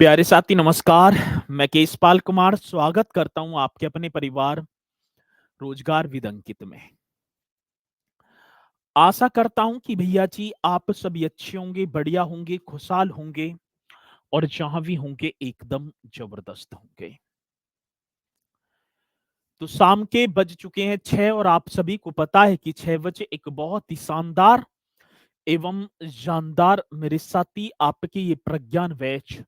प्यारे साथी नमस्कार। मैं केशपाल कुमार स्वागत करता हूं आपके अपने परिवार रोजगार विद अंकित में। आशा करता हूं कि भैया जी आप सभी अच्छे होंगे, बढ़िया होंगे, खुशहाल होंगे और जहां भी होंगे एकदम जबरदस्त होंगे। तो शाम के बज चुके हैं 6 और आप सभी को पता है कि 6 बजे एक बहुत ही शानदार एवं जानदार मेरे साथी आपके ये प्रज्ञान बैच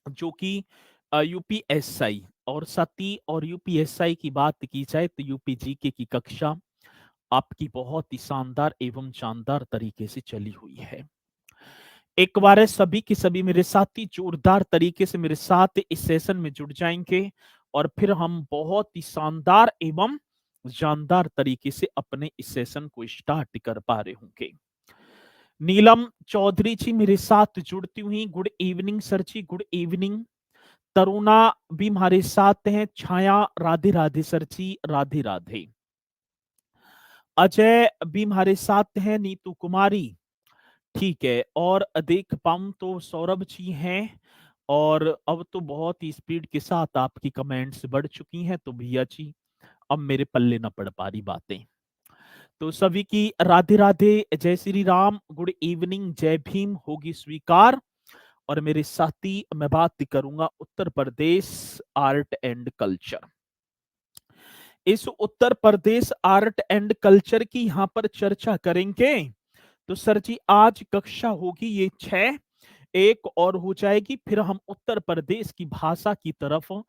जो कि यूपीएसआई और सती और यूपीएसआई की बात की जाए तो यूपी जीके की कक्षा आपकी बहुत ही शानदार एवं शानदार तरीके से चली हुई है। एक बार सभी की सभी मेरे साथी जोरदार तरीके से मेरे साथ इस सेशन में जुड़ जाएंगे और फिर हम बहुत ही शानदार एवं जानदार तरीके से अपने इस सेशन को स्टार्ट कर पा रहे होंगे। नीलम चौधरी जी मेरे साथ जुड़ती हुई, गुड इवनिंग सर जी, गुड इवनिंग। तरुणा भी हमारे साथ हैं। छाया राधे राधे सर जी, राधे राधे। अजय भी हमारे साथ हैं। नीतू कुमारी, ठीक है। और देख पाऊं तो सौरभ जी हैं। और अब तो बहुत ही स्पीड के साथ आपकी कमेंट्स बढ़ चुकी हैं, तो भैया जी अब मेरे पल्ले न पड़ पा रही बातें। तो सभी की राधे राधे, जय श्री राम, गुड इवनिंग, जय भीम होगी स्वीकार। और मेरे साथी मैं बात करूंगा Uttar Pradesh art and culture. इस Uttar Pradesh art and culture की यहां पर चर्चा करेंगे। तो सर जी आज कक्षा होगी ये 6, एक और हो जाएगी, फिर हम उत्तर प्रदेश की भाषा की तरफ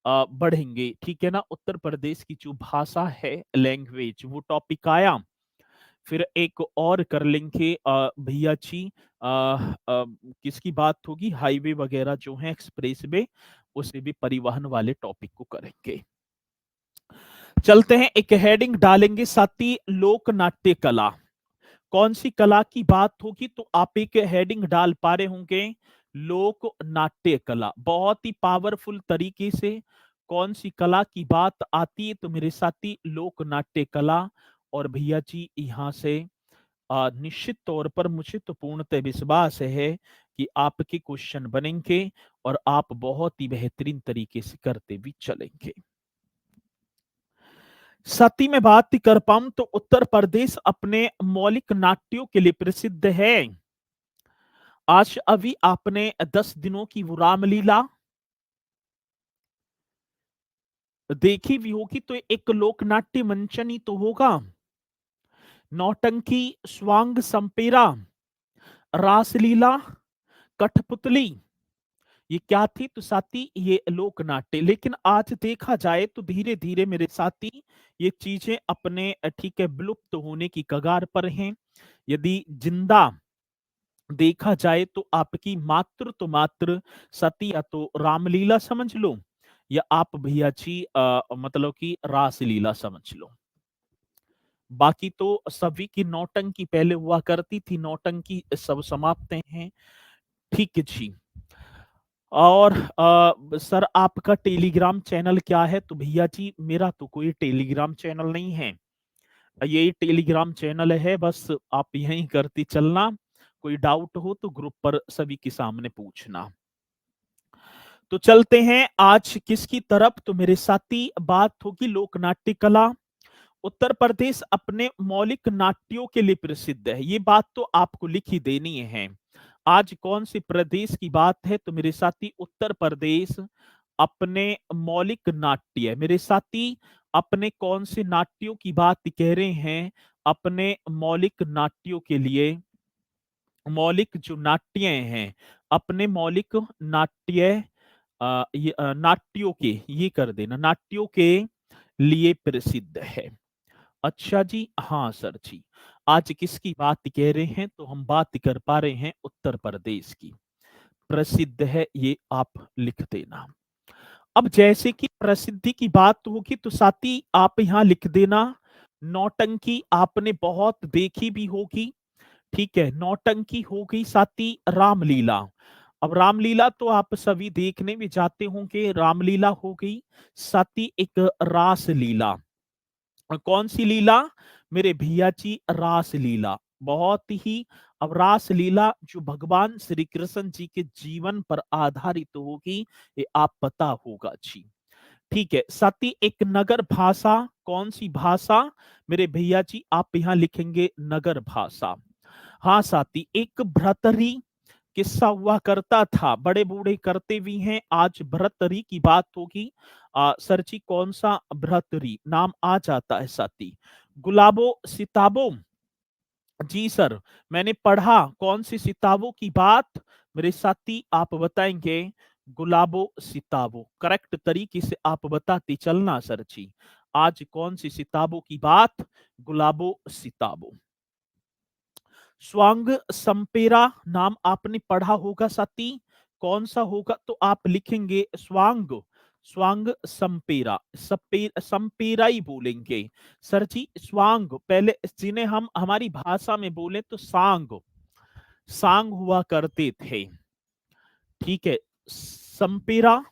बढ़ेंगे, ठीक है ना। उत्तर प्रदेश की जो भाषा है, लैंग्वेज, वो टॉपिक आया, फिर एक और कर लेंगे भैया जी। किसकी बात होगी, हाईवे वगैरह जो है, एक्सप्रेस वे, उसे भी परिवहन वाले टॉपिक को करेंगे। चलते हैं, एक हेडिंग डालेंगे साथी, लोक नाट्य कला। कौन सी कला की बात होगी, तो आप एक हेडिंग डाल पा रहे होंगे, लोक नाट्य कला। बहुत ही पावरफुल तरीके से कौन सी कला की बात आती है, तो मेरे साथी लोक नाट्य कला। और भैया जी यहां से निश्चित तौर पर मुझे तो पूर्णतः विश्वास है कि आपके क्वेश्चन बनेंगे और आप बहुत ही बेहतरीन तरीके से करते भी चलेंगे। साथी में बात कर पाऊं तो उत्तर प्रदेश अपने मौलिक नाट्यों के लिए प्रसिद्ध है। आज अभी आपने 10 दिनों की वो रामलीला देखी भी होगी, तो एक लोकनाट्य मंचन ही तो होगा। नौटंकी, स्वांग संपेरा, रासलीला, कठपुतली, ये क्या थी, तो साथी ये लोक नाट्य। लेकिन आज देखा जाए तो धीरे धीरे मेरे साथी ये चीजें अपने ठीक है विलुप्त होने की कगार पर हैं। यदि जिंदा देखा जाए तो आपकी मात्र तो मात्र सती, या तो रामलीला समझ लो, या आप भैया जी मतलब कि रासलीला समझ लो। बाकी तो सभी की नौटंकी पहले हुआ करती थी, नौटंकी सब समाप्त हैं, ठीक है जी। और सर आपका टेलीग्राम चैनल क्या है, तो भैया जी मेरा तो कोई टेलीग्राम चैनल नहीं है, यही टेलीग्राम चैनल है, बस आप यहीं करती चलना। कोई डाउट हो तो ग्रुप पर सभी के सामने पूछना। तो चलते हैं आज किसकी तरफ, तो मेरे साथी बात होगी लोकनाट्य कला। उत्तर प्रदेश अपने मौलिक नाट्यों के लिए प्रसिद्ध है, ये बात तो आपको लिखी देनी है। आज कौन सी प्रदेश की बात है, तो मेरे साथी उत्तर प्रदेश अपने मौलिक नाट्य, मेरे साथी अपने कौन से नाट्यों की बात कह रहे हैं, अपने मौलिक नाट्यों के लिए। मौलिक जो नाट्य हैं, अपने मौलिक नाट्य, नाट्यों के, ये कर देना, नाट्यों के लिए प्रसिद्ध है। अच्छा जी, हाँ सर जी, आज किसकी बात कह रहे हैं, तो हम बात कर पा रहे हैं उत्तर प्रदेश की, प्रसिद्ध है, ये आप लिख देना। अब जैसे कि प्रसिद्धि की बात होगी तो साथी आप यहां लिख देना, नौटंकी आपने बहुत देखी भी होगी, ठीक है। नौटंकी हो गई साथी, रामलीला, अब रामलीला तो आप सभी देखने भी जाते होंगे, रामलीला हो गई साथी। एक रास लीला, कौन सी लीला मेरे भैया जी, रास लीला। बहुत ही। अब रासलीला जो भगवान श्री कृष्ण जी के जीवन पर आधारित होगी, ये आप पता होगा जी। ठीक है, सती एक नगर भाषा, कौन सी भाषा मेरे भैया जी, आप यहां लिखेंगे नगर भाषा। हाँ साथी, एक भ्रतरी किस्सा हुआ करता था, बड़े बूढ़े करते भी हैं, आज भ्रतरी की बात होगी। सर जी कौन सा भ्रतरी नाम आ जाता है साथी? गुलाबो सिताबो। जी सर, मैंने पढ़ा, कौन सी सिताबों की बात मेरे साथी आप बताएंगे? गुलाबो सिताबो, करेक्ट तरीके से आप बताते चलना सर जी। आज कौन सी सिताबों की बात? गुलाबो सिताबो। स्वांग संपेरा नाम आपने पढ़ा होगा साथी, कौन सा होगा? तो आप लिखेंगे स्वांग, स्वांग संपेरा, संपेरा ही बोलेंगे सर जी। स्वांग पहले जिन्हें हम हमारी भाषा में बोले तो सांग, सांग हुआ करते थे। ठीक है, संपेरा,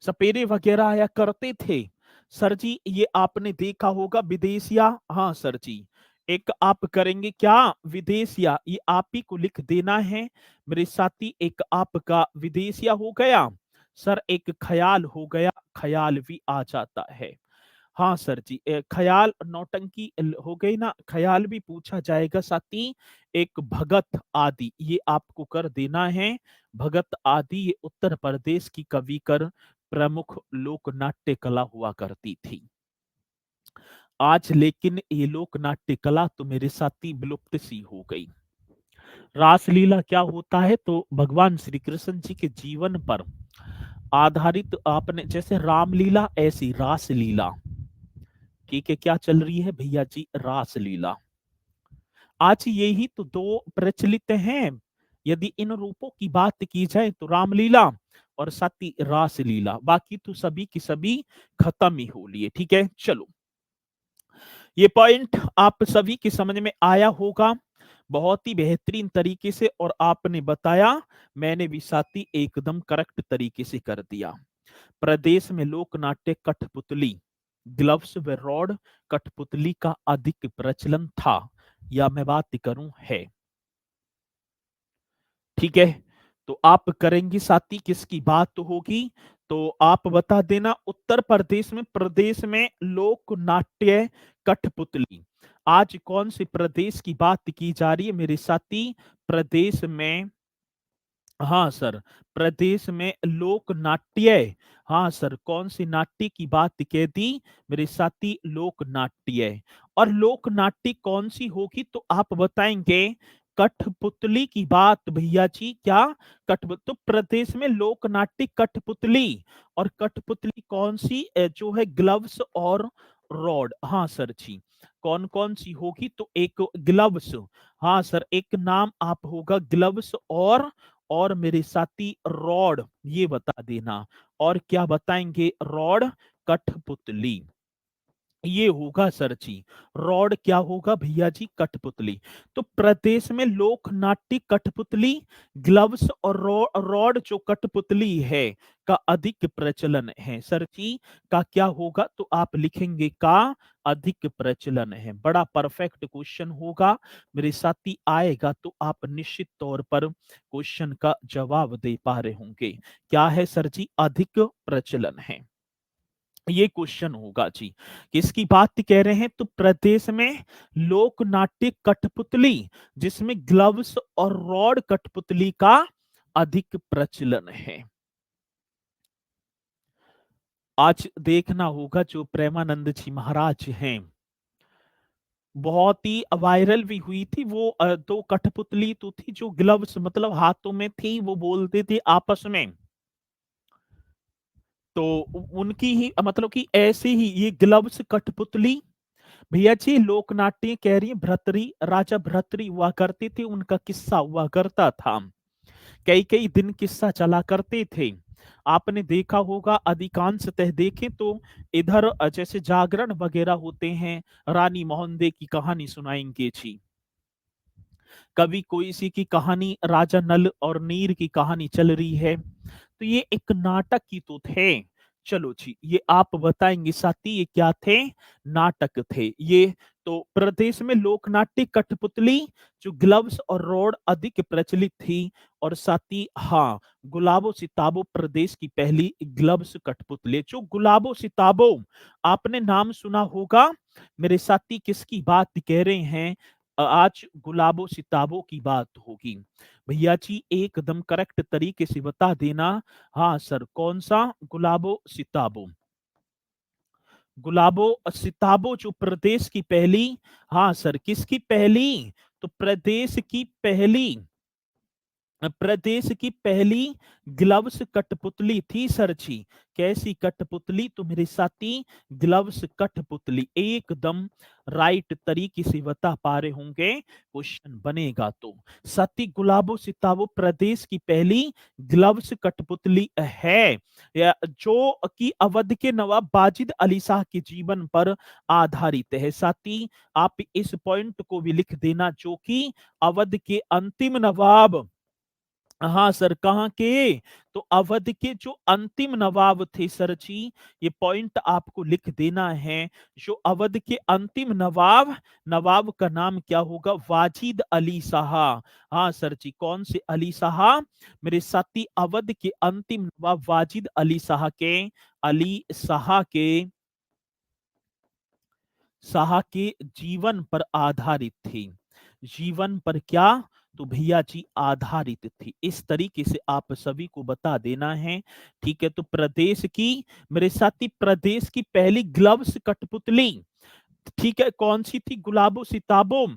सपेरे वगैरह आया करते थे सर जी, ये आपने देखा होगा। विदेशिया, हाँ सर जी, एक आप करेंगे क्या? विदेशिया, ये आप ही को लिख देना है मेरे साथी। एक आपका विदेशिया हो गया सर, एक ख्याल हो गया, ख्याल भी आ जाता है। हाँ सर जी, ख्याल नौटंकी हो गई ना, ख्याल भी पूछा जाएगा साथी। एक भगत आदि, ये आपको कर देना है। भगत आदि ये उत्तर प्रदेश की कवि कर प्रमुख लोक नाट्य कला हुआ करती थी। आज लेकिन ये लोक नाट्य कला तो मेरे साथी विलुप्त सी हो गई। रासलीला क्या होता है? तो भगवान श्री कृष्ण जी के जीवन पर आधारित, आपने जैसे रामलीला ऐसी रासलीला। ठीक है, क्या चल रही है भैया जी? रासलीला। आज यही तो दो प्रचलित हैं। यदि इन रूपों की बात की जाए तो रामलीला और साथी रासलीला, बाकी तो सभी की सभी खत्म ही हो लिए। ठीक है, चलो, ये पॉइंट आप सभी की समझ में आया होगा बहुत ही बेहतरीन तरीके से, और आपने बताया, मैंने भी साथी एकदम करेक्ट तरीके से कर दिया। प्रदेश में लोक नाट्य कठपुतली, ग्लव्स व रॉड, कठपुतली का अधिक प्रचलन था, या मैं बात करूं है। ठीक है, तो आप करेंगे साथी, किसकी बात तो होगी? तो आप बता देना, उत्तर प्रदेश में, प्रदेश में लोक नाट्य कठपुतली। आज कौन से प्रदेश की बात की जा रही है मेरे साथी? प्रदेश में, हाँ सर, प्रदेश में लोक नाट्य। हाँ सर, कौन सी नाट्य की बात कह दी मेरे साथी? लोक नाट्य। और लोक नाट्य कौन सी होगी? तो आप बताएंगे कठपुतली की बात भैया जी। क्या? कठपुतली, तो प्रदेश में लोक नाट्य कठपुतली। और कठपुतली कौन सी? जो है ग्लव्स और रॉड। हाँ सर जी, कौन कौन सी होगी? तो एक ग्लव्स, हाँ सर, एक नाम आप होगा ग्लव्स, और मेरे साथी रॉड, ये बता देना। और क्या बताएंगे? रॉड, कठपुतली, ये होगा सर जी। रॉड क्या होगा भैया जी? कठपुतली। तो प्रदेश में लोक नाट्य कठपुतली, ग्लव्स और रॉड जो कठपुतली है का अधिक प्रचलन है सर जी। का क्या होगा? तो आप लिखेंगे का अधिक प्रचलन है। बड़ा परफेक्ट क्वेश्चन होगा मेरे साथी, आएगा तो आप निश्चित तौर पर क्वेश्चन का जवाब दे पा रहे होंगे। क्या है सर जी? अधिक प्रचलन है, ये क्वेश्चन होगा जी। किसकी बात कह रहे हैं? तो प्रदेश में लोक नाट्य कठपुतली, जिसमें ग्लव्स और रॉड कठपुतली का अधिक प्रचलन है। आज देखना होगा जो प्रेमानंद जी महाराज हैं, बहुत ही वायरल भी हुई थी वो। दो कठपुतली तो थी जो ग्लव्स मतलब हाथों में थी, वो बोलते थे आपस में। तो उनकी ही मतलब कि ऐसे ही ये ग्लव्स कठपुतली भैया जी लोकनाट्य कह रही है। भर्तरी, राजा भर्तरी हुआ करते थे, उनका किस्सा हुआ करता था, कई कई दिन किस्सा चला करते थे। आपने देखा होगा, अधिकांशतः देखें तो इधर जैसे जागरण वगैरह होते हैं, रानी मोहनदे की कहानी सुनाएंगे जी, कभी कोई सी की कहानी, राजा नल और नीर की कहानी चल रही है, तो ये एक नाटक की तो थे। चलो जी, ये आप बताएंगे साथी, ये क्या थे? नाटक थे ये। तो प्रदेश में लोकनाट्य कठपुतली, जो ग्लव्स और रॉड अधिक प्रचलित थी। और साथी हाँ, गुलाबो सिताबो प्रदेश की पहली ग्लव्स कठपुतली। जो गुलाबो सिताबो आपने नाम सुना होगा मेरे साथी, किसकी बात कह रहे हैं? आज गुलाबो सिताबो की बात होगी। भैया जी एकदम करेक्ट तरीके से बता देना। हाँ सर, कौन सा? गुलाबो सिताबो। गुलाबो सिताबो जो प्रदेश की पहली, हाँ सर, किसकी पहली? तो प्रदेश की पहली ग्लव्स कठपुतली थी सर जी। कैसी कठपुतली? तो मेरे साथी ग्लव्स कठपुतली, एकदम राइट तरीके से बता पा रहे होंगे, क्वेश्चन बनेगा तो। सती गुलाबो सिताबो प्रदेश की पहली ग्लव्स कठपुतली है, जो कि अवध के नवाब वाजिद अली शाह के जीवन पर आधारित है। साथी आप इस पॉइंट को भी लिख देना, जो कि अवध के अंतिम नवाब, हाँ सर, कहाँ के? तो अवध के जो अंतिम नवाब थे सर जी, ये पॉइंट आपको लिख देना है। जो अवध के अंतिम नवाब, नवाब का नाम क्या होगा? वाजिद अली शाह। हाँ सर जी, कौन से अली शाह? मेरे साथी अवध के अंतिम नवाब वाजिद अली शाह के, अली शाह के जीवन पर आधारित थी। जीवन पर क्या? तो भैया जी आधारित थी। इस तरीके से आप सभी को बता देना है। ठीक है, तो प्रदेश की, मेरे साथी प्रदेश की पहली ग्लव्स कठपुतली, ठीक है, कौन सी थी? गुलाबो सिताबो।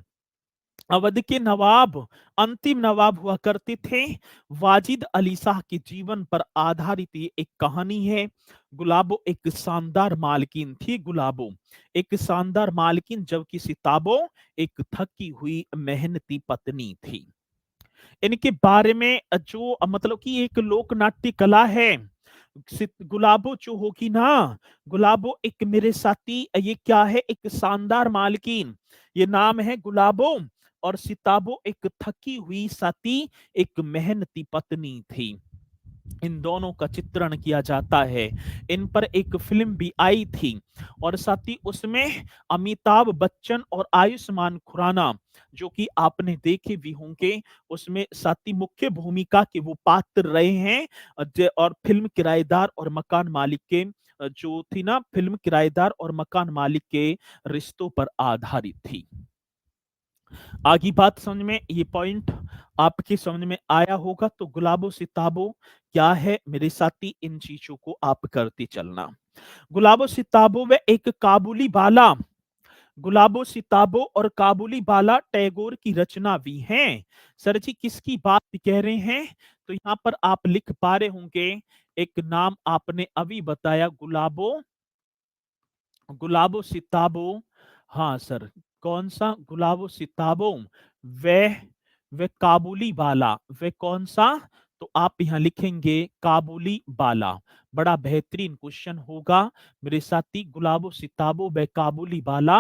अवध के नवाब, अंतिम नवाब हुआ करते थे, वाजिद अली शाह के जीवन पर आधारित ये एक कहानी है। गुलाबो एक शानदार मालकिन थी। गुलाबो एक शानदार मालकिन, जबकि सिताबो एक थकी हुई मेहनती पत्नी थी। इनके बारे में जो मतलब कि एक लोक नाट्य कला है, गुलाबो जो होगी ना, गुलाबो एक, मेरे साथी ये क्या है? एक शानदार मालकिन, ये नाम है गुलाबो। और सिताबो एक थकी हुई साथी, एक मेहनती पत्नी थी। इन दोनों का चित्रण किया जाता है। इन पर एक फिल्म भी आई थी, और साथ ही उसमें अमिताभ बच्चन और आयुष्मान खुराना, जो कि आपने देखे भी होंगे, उसमें साथ ही मुख्य भूमिका के वो पात्र रहे हैं। और फिल्म किराएदार और मकान मालिक के, जो थी ना, फिल्म किराएदार और मकान मालिक के रिश्तों पर आधारित थी। आगे बात समझ में, ये पॉइंट आपकी समझ में आया होगा। तो गुलाबो सिताबो क्या है मेरे साथी, इन चीजों को आप करते चलना। गुलाबो सिताबो व एक काबुली बाला, गुलाबो सिताबो और काबुली बाला टैगोर की रचना भी हैं। सर जी किसकी बात कह रहे हैं? तो यहाँ पर आप लिख पा रहे होंगे, एक नाम आपने अभी बताया, गुलाबो, गुलाबो सिताबो। हाँ सर, कौन सा? गुलाबो सिताबो, वह वह काबुली बाला, वह कौन सा? तो आप यहाँ लिखेंगे काबुली बाला। बड़ा बेहतरीन क्वेश्चन होगा मेरे साथी। गुलाबो सिताबो व काबुली बाला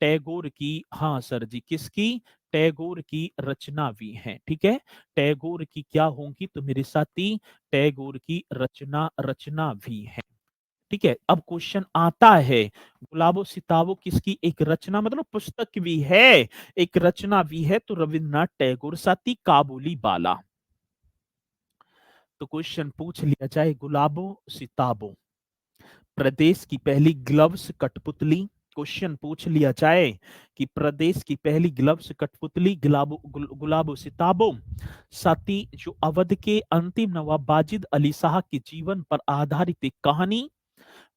टैगोर की, हाँ सर जी, किसकी? टैगोर की रचना भी है। ठीक है, टैगोर की क्या होंगी? तो मेरे साथी टैगोर की रचना भी है। ठीक है, अब क्वेश्चन आता है, गुलाबो सिताबो किसकी एक रचना, मतलब पुस्तक भी है, एक रचना भी है, तो रविन्द्रनाथ टैगोर, साथी काबुली बाला। तो क्वेश्चन पूछ लिया जाए, गुलाबो सिताबो प्रदेश की पहली ग्लव्स कठपुतली, क्वेश्चन पूछ लिया जाए कि प्रदेश की पहली ग्लव्स कठपुतली गुलाबो सिताबो, साथी जो अवध के अंतिम नवाब वाजिद अली शाह के जीवन पर आधारित एक कहानी।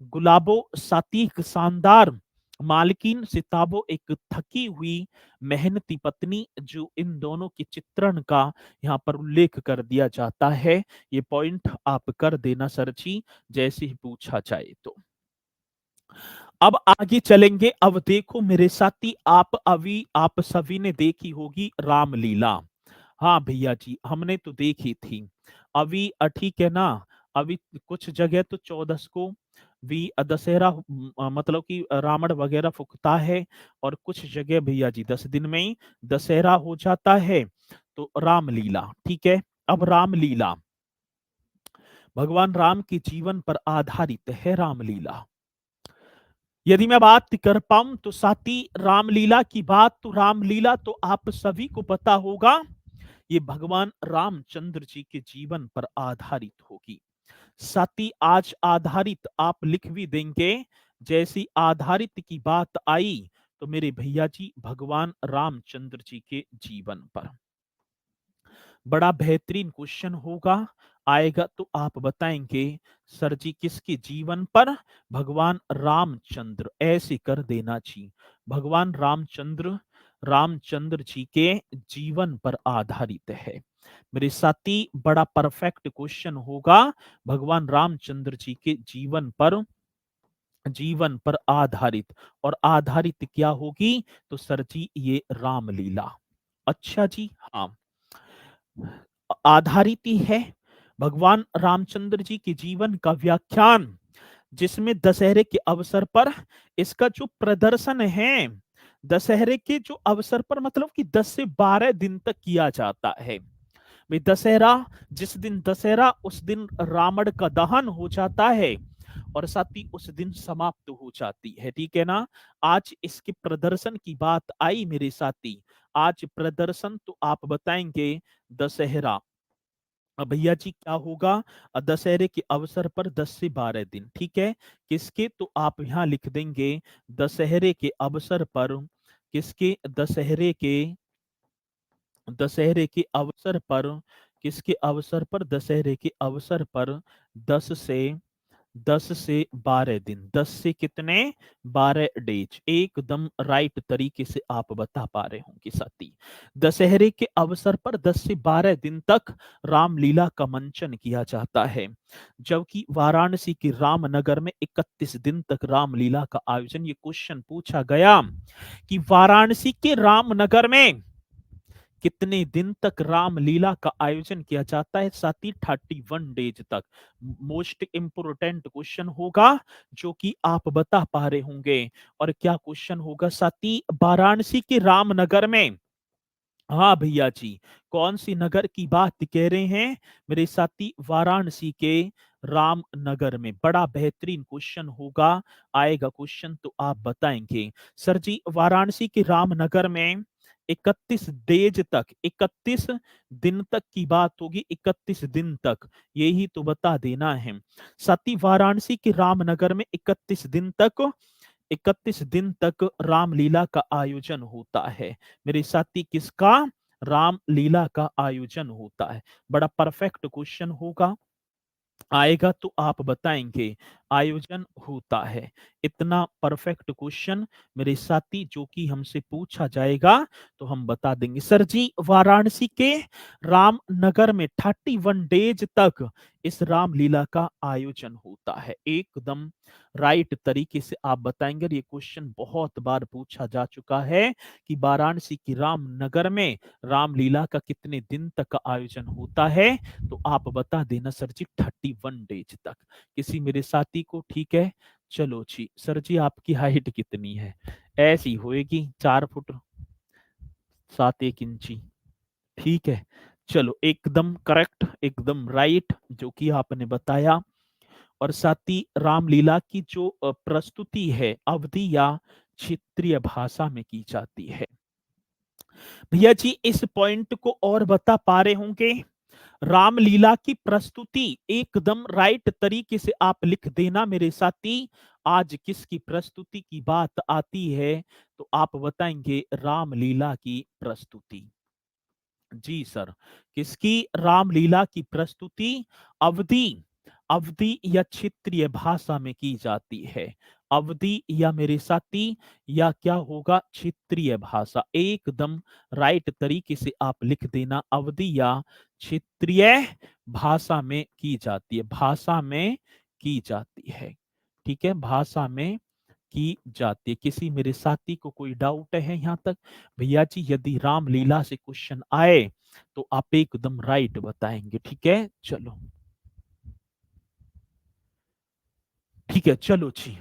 गुलाबो साथी एक शानदार मालकिन, सिताबो एक थकी हुई मेहनती पत्नी, जो इन दोनों के चित्रण का यहाँ पर उल्लेख कर दिया जाता है। ये पॉइंट आप कर देना सर जी, जैसे ही पूछा जाए तो। अब आगे चलेंगे। अब देखो मेरे साथी, आप सभी ने देखी होगी रामलीला। हाँ भैया जी, हमने तो देखी थी। अभी ठीक है ना, अभी कुछ जगह तो 14 को भी दशहरा, मतलब कि रावण वगैरह फूकता है, और कुछ जगह भैया जी 10 दिन में ही दशहरा हो जाता है। तो रामलीला, ठीक है। अब रामलीला, भगवान राम के जीवन पर आधारित है रामलीला। यदि मैं बात कर पाऊं तो साथी रामलीला की बात, तो रामलीला तो आप सभी को पता होगा, ये भगवान रामचंद्र जी के जीवन पर आधारित होगी। साथी आज आधारित आप लिख भी देंगे, जैसी आधारित की बात आई तो मेरे भैया जी भगवान रामचंद्र जी के जीवन पर। बड़ा बेहतरीन क्वेश्चन होगा, आएगा तो आप बताएंगे सर जी किसके जीवन पर? भगवान रामचंद्र, ऐसे कर देना चाहिए, भगवान रामचंद्र, रामचंद्र जी के जीवन पर आधारित है। मेरे साथी बड़ा परफेक्ट क्वेश्चन होगा, भगवान रामचंद्र जी के जीवन पर आधारित, और आधारित क्या होगी? तो सर जी ये रामलीला। अच्छा जी, हाँ, आधारित ही है भगवान रामचंद्र जी के जीवन का व्याख्यान, जिसमें दशहरे के अवसर पर इसका जो प्रदर्शन है, दशहरे के जो अवसर पर मतलब कि 10 से 12 दिन तक किया जाता है। भाई दशहरा, जिस दिन दशहरा उस दिन रावण का दहन हो जाता है और साथ ही उस दिन समाप्त हो जाती है, ठीक है ना। आज इसके प्रदर्शन की बात आई मेरे साथी, आज प्रदर्शन तो आप बताएंगे दशहरा। भैया जी क्या होगा? दशहरे के अवसर पर 10 से 12 दिन, ठीक है। किसके? तो आप यहाँ लिख देंगे दशहरे के अवसर पर, किसके? दशहरे के अवसर पर, किसके अवसर पर? दशहरे के अवसर पर 10 से 12 दिन, 10 से कितने? 12 डेज, एकदम राइट तरीके से आप बता पा रहे होंगे साथी। दशहरे के अवसर पर 10 से 12 दिन तक रामलीला का मंचन किया जाता है, जबकि वाराणसी के रामनगर में 31 दिन तक रामलीला का आयोजन। ये क्वेश्चन पूछा गया कि वाराणसी के रामनगर में कितने दिन तक रामलीला का आयोजन किया जाता है? साथी 31 डेज तक। मोस्ट इंपोर्टेंट क्वेश्चन होगा जो कि आप बता पा रहे होंगे। और क्या क्वेश्चन होगा साथी? वाराणसी के रामनगर में, हाँ भैया जी, कौन सी नगर की बात कह रहे हैं मेरे साथी? वाराणसी के रामनगर में। बड़ा बेहतरीन क्वेश्चन होगा, आएगा क्वेश्चन तो आप बताएंगे सर जी वाराणसी के रामनगर में 31 डेज तक, 31 दिन तक की बात होगी, 31 दिन तक, यही तो बता देना है साथी। वाराणसी के रामनगर में 31 दिन तक रामलीला का आयोजन होता है मेरे साथी। किसका? रामलीला का आयोजन होता है। बड़ा परफेक्ट क्वेश्चन होगा, आएगा तो आप बताएंगे आयोजन होता है। इतना परफेक्ट क्वेश्चन मेरे साथी जो कि हमसे पूछा जाएगा तो हम बता देंगे सर जी वाराणसी के रामनगर में 31 डेज तक इस रामलीला का आयोजन होता है। एकदम राइट तरीके से आप बताएंगे। ये क्वेश्चन बहुत बार पूछा जा चुका है कि वाराणसी की रामनगर में रामलीला का कितने दिन तक का आयोजन होता है, तो आप बता देना सर जी 31 डेज तक। किसी मेरे साथी को? ठीक है, चलो जी। सर जी आपकी हाइट कितनी है? ऐसी होएगी 4 फुट 7 इंची, ठीक है। चलो एकदम करेक्ट, एकदम राइट जो कि आपने बताया। और साथ ही रामलीला की जो प्रस्तुति है अवधी या क्षेत्रीय भाषा में की जाती है। भैया जी इस पॉइंट को और बता पा रहे होंगे? रामलीला की प्रस्तुति एकदम राइट तरीके से आप लिख देना मेरे साथी। आज किसकी प्रस्तुति की बात आती है तो आप बताएंगे रामलीला की प्रस्तुति। जी सर, किसकी? रामलीला की प्रस्तुति अवधी, अवधी या क्षेत्रीय भाषा में की जाती है। अवधी या मेरे साथी या क्या होगा? क्षेत्रीय भाषा। एकदम राइट तरीके से आप लिख देना, अवधी या क्षेत्रीय भाषा में की जाती है, भाषा में की जाती है, ठीक है, भाषा में की जाती है। किसी मेरे साथी को कोई डाउट है यहाँ तक? भैया जी यदि रामलीला से क्वेश्चन आए तो आप एकदम राइट बताएंगे, ठीक है। चलो ठीक है, चलो जी,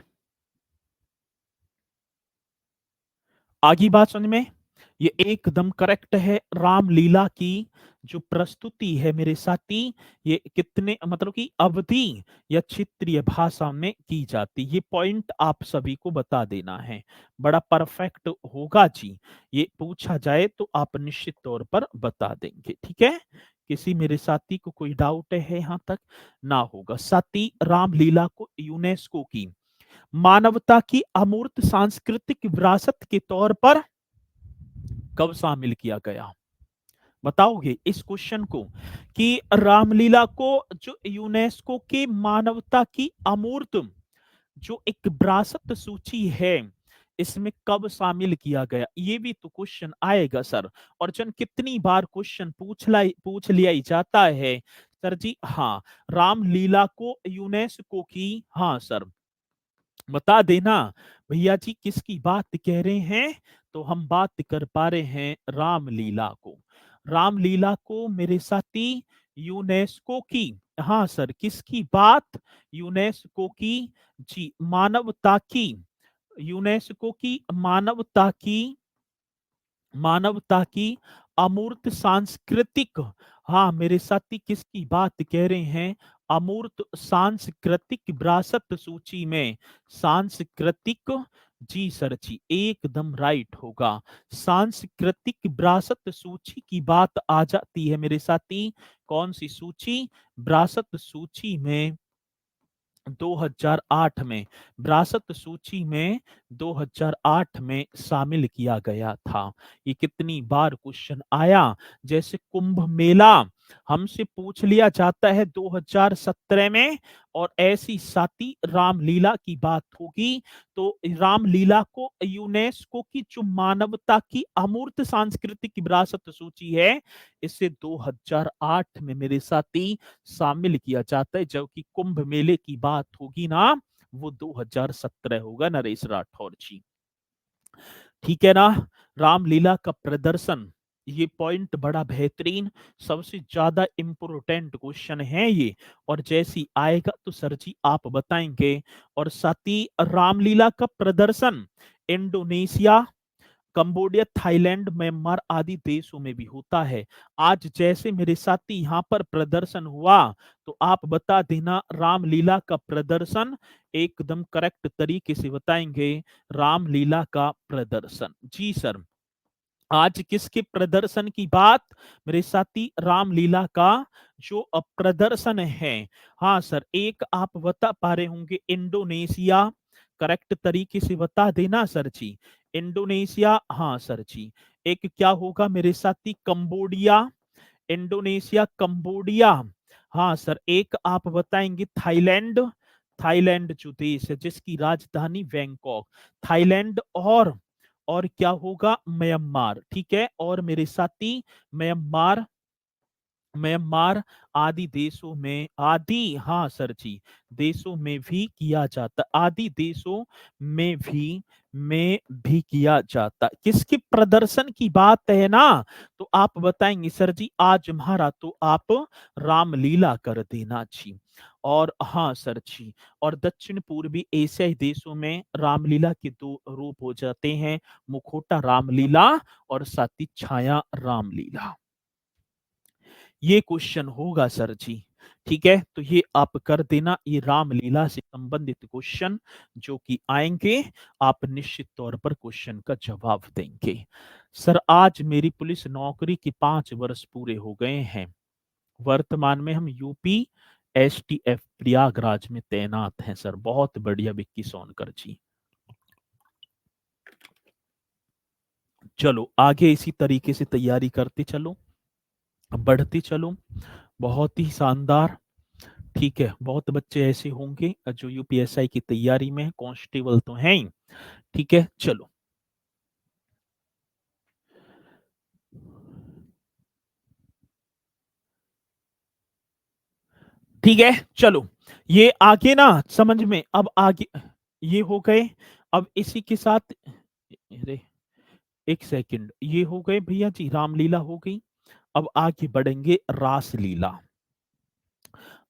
आगे बात समझ में। ये एकदम करेक्ट है। रामलीला की जो प्रस्तुति है मेरे साथी, ये कितने मतलब कि अवधी या क्षेत्रीय भाषा में की जाती, ये पॉइंट आप सभी को बता देना है। बड़ा परफेक्ट होगा जी, ये पूछा जाए तो आप निश्चित तौर पर बता देंगे। ठीक है, किसी मेरे साथी को कोई डाउट है यहाँ तक? ना होगा। साथी, रामलीला को यूनेस्को की मानवता की अमूर्त सांस्कृतिक विरासत के तौर पर कब शामिल किया गया? बताओगे इस क्वेश्चन को कि रामलीला को जो यूनेस्को के मानवता की अमूर्त जो एक विरासत सूची है, इसमें कब शामिल किया गया? ये भी तो क्वेश्चन आएगा सर। और जन कितनी बार क्वेश्चन पूछ लिया ही जाता है सर जी। हाँ, रामलीला को यूनेस्को की, हाँ सर बता देना भैया जी किसकी बात कह रहे हैं। तो हम बात कर पा रहे हैं रामलीला को। रामलीला को मेरे साथी यूनेस्को की, हाँ सर किसकी बात? यूनेस्को की जी, मानवता की, यूनेस्को की मानवता की अमूर्त सांस्कृतिक, हाँ मेरे साथी किसकी बात कह रहे हैं? अमूर्त सांस्कृतिक विरासत सूची में, सांस्कृतिक, जी सर जी एकदम राइट होगा। सांस्कृतिक विरासत सूची की बात आ जाती है मेरे साथी, कौन सी सूची? विरासत सूची में 2008 में, विरासत सूची में 2008 में शामिल किया गया था। ये कितनी बार क्वेश्चन आया, जैसे कुंभ मेला हमसे पूछ लिया जाता है 2017 में, और ऐसी साथी रामलीला की बात होगी तो रामलीला को यूनेस्को की जो मानवता की अमूर्त सांस्कृतिक विरासत सूची है, इसे 2008 में मेरे साथी शामिल किया जाता है। जबकि कुंभ मेले की बात होगी ना, वो 2017 होगा नरेश राठौर जी। ठीक है ना? रामलीला का प्रदर्शन, ये पॉइंट बड़ा बेहतरीन, सबसे ज्यादा इंपोर्टेंट क्वेश्चन है ये, और जैसी आएगा तो सर जी आप बताएंगे। और साथ ही रामलीला का प्रदर्शन इंडोनेशिया, कंबोडिया, थाईलैंड, म्यांमार आदि देशों में भी होता है। आज जैसे मेरे साथी यहाँ पर प्रदर्शन हुआ, तो आप बता देना रामलीला का प्रदर्शन, एकदम करेक्ट तरीके से बताएंगे रामलीला का प्रदर्शन। जी सर, आज किसके प्रदर्शन की बात? मेरे साथी रामलीला का जो प्रदर्शन है, हाँ सर एक आप बता पा रहे होंगे इंडोनेशिया, करेक्ट तरीके से बता देना सर जी। इंडोनेशिया, हाँ सर जी। एक क्या होगा मेरे साथी? कंबोडिया, इंडोनेशिया कंबोडिया, हाँ सर। एक आप बताएंगे थाईलैंड, थाईलैंड जो देश है जिसकी राजधानी बैंकॉक, थाईलैंड, और क्या होगा? म्यांमार। ठीक है, और मेरे साथी म्यांमार, म्यांमार आदि देशों में, आदि, हाँ सर जी, देशों में भी किया जाता, आदि देशों में भी किया जाता। किसके प्रदर्शन की बात है ना? तो आप बताएंगे सर जी आज हमारा तो आप रामलीला कर देना जी। और हाँ सर जी, और दक्षिण पूर्वी एशियाई देशों में रामलीला के दो रूप हो जाते हैं, मुखोटा रामलीला और साथी छाया रामलीला। ये क्वेश्चन होगा सर जी। ठीक है, तो ये आप कर देना, ये रामलीला से संबंधित क्वेश्चन जो कि आएंगे, आप निश्चित तौर पर क्वेश्चन का जवाब देंगे। सर आज मेरी पुलिस नौकरी के 5 वर्ष पूरे हो गए हैं। वर्तमान में हम यूपी एसटीएफ प्रयागराज में तैनात हैं सर। बहुत बढ़िया विक्की सोनकर जी। चलो आगे इसी तरीके से तैयारी करते चलो, बढ़ते चलो, बहुत ही शानदार। ठीक है, बहुत बच्चे ऐसे होंगे जो यूपीएसआई की तैयारी में, कांस्टेबल तो हैं ही। ठीक है, चलो ठीक है, चलो ये आगे ना समझ में, अब आगे ये हो गए। अब इसी के साथ, अरे एक सेकंड, ये हो गए भैया जी, रामलीला हो गई। अब आगे बढ़ेंगे रासलीला।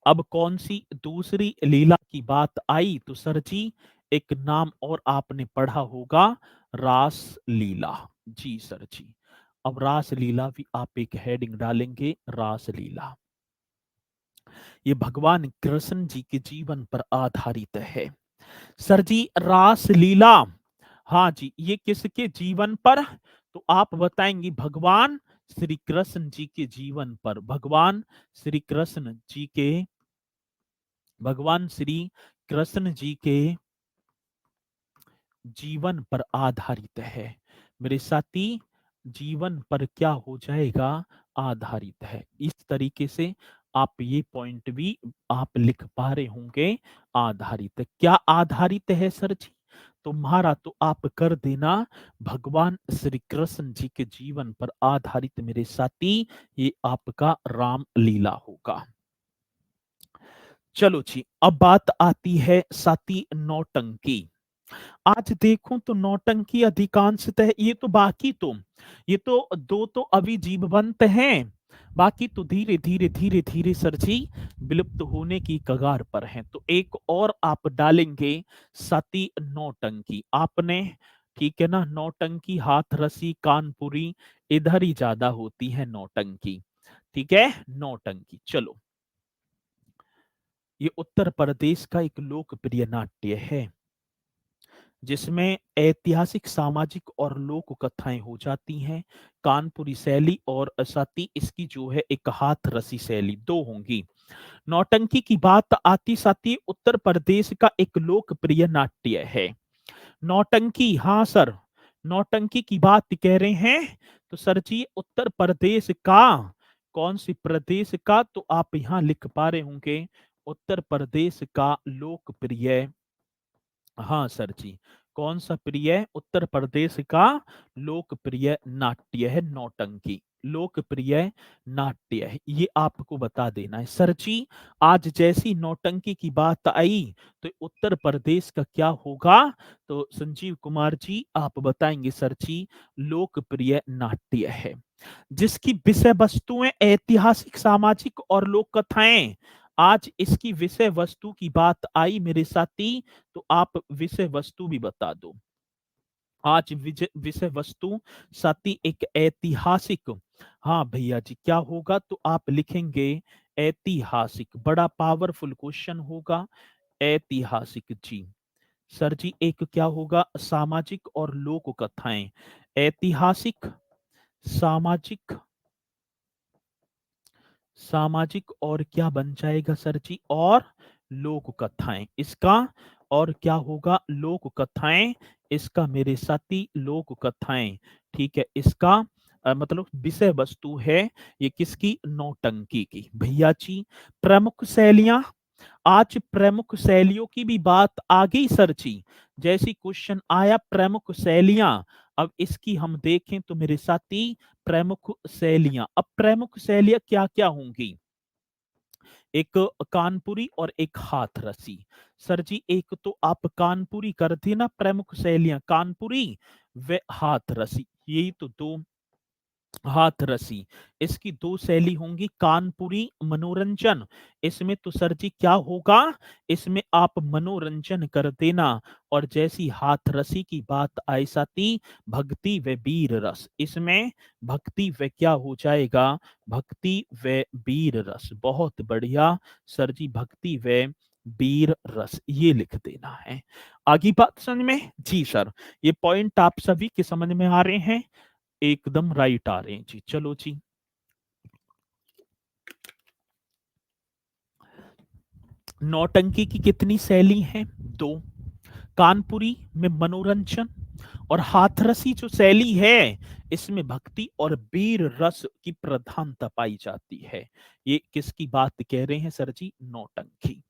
अब कौन सी दूसरी लीला की बात आई? तो सर जी एक नाम और आपने पढ़ा होगा, रास लीला। जी सर जी। अब रासलीला भी आप एक हेडिंग डालेंगे, रासलीला। ये भगवान कृष्ण जी के जीवन पर आधारित है। सर जी रासलीला, हाँ जी, ये किसके जीवन पर? तो आप बताएंगे भगवान श्री कृष्ण जी के जीवन पर। भगवान श्री कृष्ण जी के, भगवान श्री कृष्ण जी के जीवन पर आधारित है मेरे साथी। जीवन पर क्या हो जाएगा? आधारित है। इस तरीके से आप ये पॉइंट भी आप लिख पा रहे होंगे। आधारित, क्या आधारित है सर जी? तुम्हारा तो आप कर देना भगवान श्री कृष्ण जी के जीवन पर आधारित मेरे साथी, ये आपका राम लीला होगा। चलो जी, अब बात आती है साथी नौटंकी। आज देखूं तो नौटंकी अधिकांशतः, ये तो बाकी तो, ये तो दो तो अभी जीवंत हैं, बाकी तो धीरे धीरे धीरे धीरे सर जी विलुप्त होने की कगार पर हैं। तो एक और आप डालेंगे सती नौटंकी। आपने, ठीक है ना, नौटंकी, हाथ रसी, कानपुरी, इधर ही ज्यादा होती है नौटंकी। ठीक है, नौटंकी। चलो, ये उत्तर प्रदेश का एक लोकप्रिय नाट्य है जिसमें ऐतिहासिक, सामाजिक और लोक कथाएं हो जाती हैं। कानपुरी शैली और साथी इसकी जो है एक हाथ रसी शैली, दो होंगी। नौटंकी की बात आती साथी उत्तर प्रदेश का एक लोकप्रिय नाट्य है। नौटंकी, हाँ सर, नौटंकी की बात कह रहे हैं तो सर जी उत्तर प्रदेश का, कौन सी प्रदेश का? तो आप यहां लिख पा रहे होंगे उत्तर प्रदेश का लोकप्रिय, हाँ सर जी, कौन सा प्रिय? उत्तर प्रदेश का लोकप्रिय नाट्य है नौटंकी। लोकप्रिय नाट्य है, ये आपको बता देना है सर जी। आज जैसी नौटंकी की बात आई तो उत्तर प्रदेश का क्या होगा? तो संजीव कुमार जी आप बताएंगे सर जी, लोकप्रिय नाट्य है जिसकी विषय वस्तुएं ऐतिहासिक, सामाजिक और लोक कथाएं। आज इसकी विषय वस्तु की बात आई मेरे साथी, तो आप विषय वस्तु भी बता दो। आज विषय वस्तु साथी एक ऐतिहासिक, हाँ भैया जी क्या होगा? तो आप लिखेंगे ऐतिहासिक। बड़ा पावरफुल क्वेश्चन होगा, ऐतिहासिक जी। सर जी एक क्या होगा? सामाजिक और लोक कथाएं। ऐतिहासिक, सामाजिक, सामाजिक और क्या बन जाएगा सर जी? और लोक कथाएं इसका। और क्या होगा? लोक कथाएं इसका मेरे साथी, लोक कथाएं। ठीक है, इसका मतलब विषय वस्तु है ये किसकी? नौटंकी की भैया जी। प्रमुख शैलियां, आज प्रमुख शैलियों की भी बात आ गई सर जी। जैसी क्वेश्चन आया प्रमुख शैलियां, अब इसकी हम देखें तो मेरे साथी प्रमुख शैलियां, अब प्रमुख शैलियां क्या क्या होंगी? एक कानपुरी और एक हाथ रसी। सर जी एक तो आप कानपुरी कर देना, प्रमुख शैलियां कानपुरी व हाथ रसी, यही तो दो, हाथ रसी, इसकी दो शैली होंगी। कानपुरी मनोरंजन, इसमें तो सर जी क्या होगा? इसमें आप मनोरंजन कर देना। और जैसी हाथ रसी की बात आई साथी, भक्ति व वीर रस, इसमें भक्ति व क्या हो जाएगा? भक्ति व वीर रस। बहुत बढ़िया सर जी, भक्ति व वीर रस, ये लिख देना है। आगे बात समझ में? जी सर, ये पॉइंट आप सभी के समझ में आ रहे हैं? एकदम राइट आ रहे हैं जी। चलो जी, नौटंकी की कितनी शैली हैं? दो। कानपुरी में मनोरंजन और हाथरसी जो शैली है इसमें भक्ति और वीर रस की प्रधानता पाई जाती है। ये किसकी बात कह रहे हैं सर जी? नौटंकी।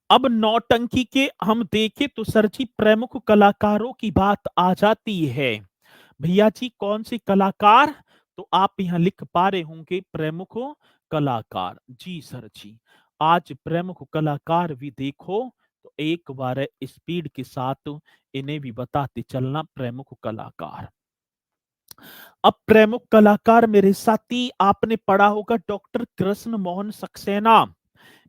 अब नौटंकी के हम देखें तो सर जी प्रमुख कलाकारों की बात आ जाती है। भैया जी कौन सी कलाकार? तो आप यहां लिख पा रहे होंगे प्रमुख कलाकार। जी सर जी, आज प्रमुख कलाकार भी देखो तो एक बार स्पीड के साथ इन्हें भी बताते चलना, प्रमुख कलाकार। अब प्रमुख कलाकार मेरे साथी आपने पढ़ा होगा डॉक्टर कृष्ण मोहन सक्सेना,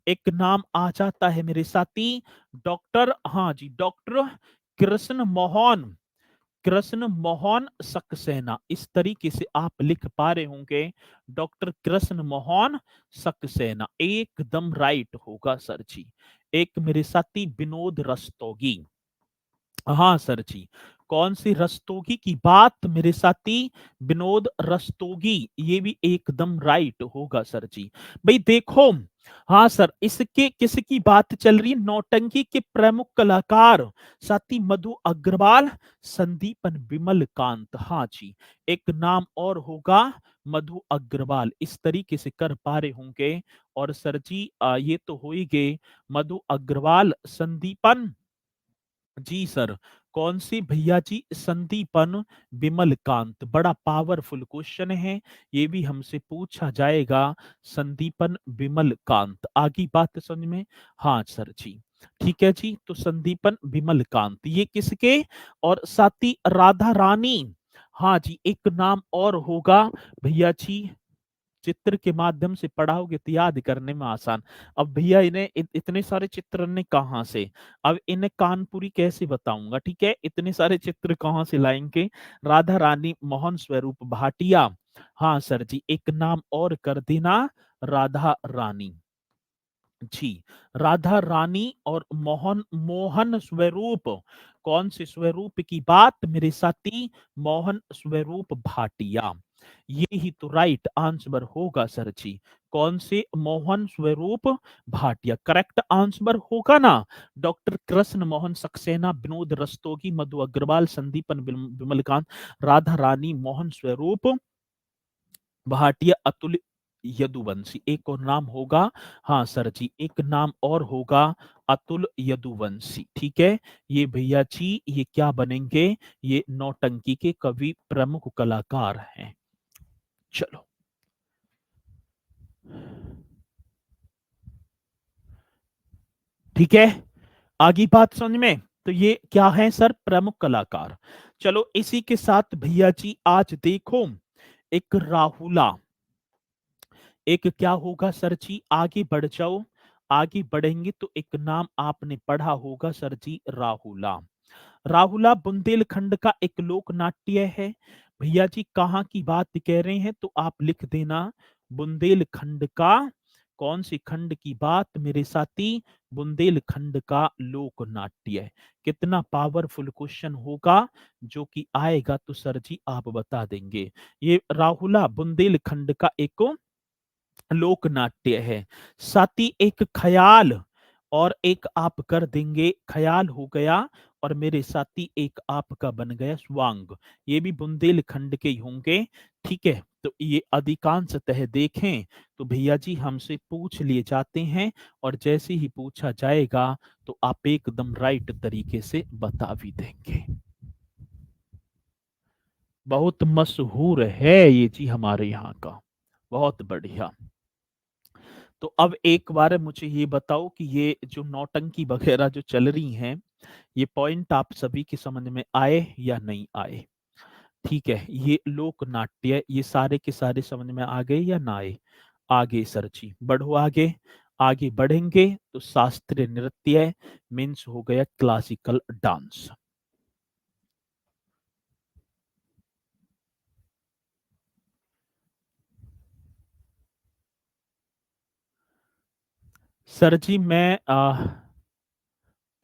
एक नाम आ जाता है मेरे साथी, डॉक्टर, हाँ जी, डॉक्टर कृष्ण मोहन, कृष्ण मोहन सक्सेना, इस तरीके से आप लिख पा रहे होंगे। डॉक्टर कृष्ण मोहन सक्सेना एकदम राइट होगा सर जी। एक मेरे साथी विनोद रस्तोगी, हाँ सर जी, कौन सी रस्तोगी की बात मेरे साथी? विनोद रस्तोगी, ये भी एकदम राइट होगा सर जी। भाई देखो, हाँ सर, इसके किसकी बात चल रही है? नौटंकी के प्रमुख कलाकार साथी मधु अग्रवाल, संदीपन विमल कांत, हाँ जी, एक नाम और होगा मधु अग्रवाल, इस तरीके से कर पा रहे होंगे। और सर जी ये तो हो ही गए, मधु अग्रवाल, संदीपन, जी सर, कौन सी भैया जी? संदीपन विमल कांत, बड़ा पावरफुल क्वेश्चन है, ये भी हमसे पूछा जाएगा। संदीपन विमल कांत, आगे बात समझ में? हाँ सर जी, ठीक है जी, तो संदीपन विमल कांत ये किसके? और साथी राधा रानी, हाँ जी, एक नाम और होगा भैया जी, चित्र के माध्यम से पढ़ाओगे तो याद करने में आसान। अब भैया इन्हें इतने सारे चित्र ने कहाँ से, अब इन्हें कानपुरी कैसे बताऊंगा? ठीक है, इतने सारे चित्र कहाँ से लाएंगे? राधा रानी मोहन स्वरूप भाटिया, हाँ सर जी, एक नाम और कर देना, राधा रानी, जी, राधा रानी और मोहन, मोहन स्वरूप, कौन से स्वरूप की बात मेरे साथी? मोहन स्वरूप भाटिया, ये ही तो राइट आंसर होगा सर जी। कौन से? मोहन स्वरूप भाटिया, करेक्ट आंसर होगा ना। डॉक्टर कृष्ण मोहन सक्सेना, विनोद रस्तोगी, मधु अग्रवाल, संदीपन विमलकांत, राधा रानी, मोहन स्वरूप भाटिया, अतुल यदुवंशी, एक और नाम होगा, हाँ सर जी, एक नाम और होगा अतुल यदुवंशी, ठीक है। ये भैया जी ये क्या बनेंगे? ये नौटंकी के कवि प्रमुख कलाकार हैं। चलो, ठीक है, आगे बात समझ में? तो ये क्या है सर? प्रमुख कलाकार। चलो इसी के साथ भैया जी आज देखो, एक राहुला, एक क्या होगा सर जी? आगे बढ़ जाओ, आगे बढ़ेंगे तो एक नाम आपने पढ़ा होगा सर जी, राहुला। राहुला बुंदेलखंड का एक लोक नाट्य है। भैया जी कहाँ की बात कह रहे हैं तो आप लिख देना, बुंदेलखंड का, कौन सी खंड की बात मेरे साथी? बुंदेलखंड का लोक नाट्य है। कितना पावरफुल क्वेश्चन होगा जो कि आएगा तो सर जी आप बता देंगे। ये राहुला बुंदेलखंड का एक लोक नाट्य है। साथ ही एक ख्याल, और एक आप कर देंगे, ख्याल हो गया, और मेरे साथी एक आपका बन गया स्वांग, ये भी बुंदेलखंड के ही होंगे। ठीक है, तो ये अधिकांशतः देखें तो भैया जी हमसे पूछ लिए जाते हैं, और जैसे ही पूछा जाएगा तो आप एकदम राइट तरीके से बता भी देंगे। बहुत मशहूर है ये जी हमारे यहाँ का, बहुत बढ़िया। तो अब एक बार मुझे ये बताओ कि ये जो नौटंकी वगैरह जो चल रही हैं, ये पॉइंट आप सभी के समझ में आए या नहीं आए? ठीक है, ये लोक नाट्य ये सारे के सारे समझ में आ गए या ना आए? आगे सर जी, बढ़ो आगे। आगे बढ़ेंगे तो शास्त्रीय नृत्य मीन्स हो गया क्लासिकल डांस। सर जी मैं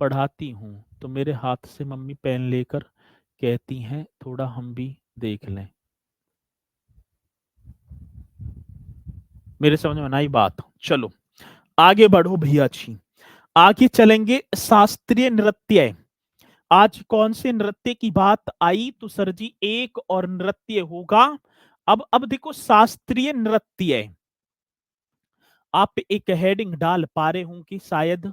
पढ़ाती हूँ तो मेरे हाथ से मम्मी पेन लेकर कहती हैं थोड़ा हम भी देख लें। मेरे समझ में ना आई बात? चलो आगे बढ़ो भैया जी, आगे चलेंगे। शास्त्रीय नृत्य, आज कौन से नृत्य की बात आई? तो सर जी एक और नृत्य होगा। अब देखो शास्त्रीय नृत्य, आप एक हेडिंग डाल पा रहे होंगे शायद,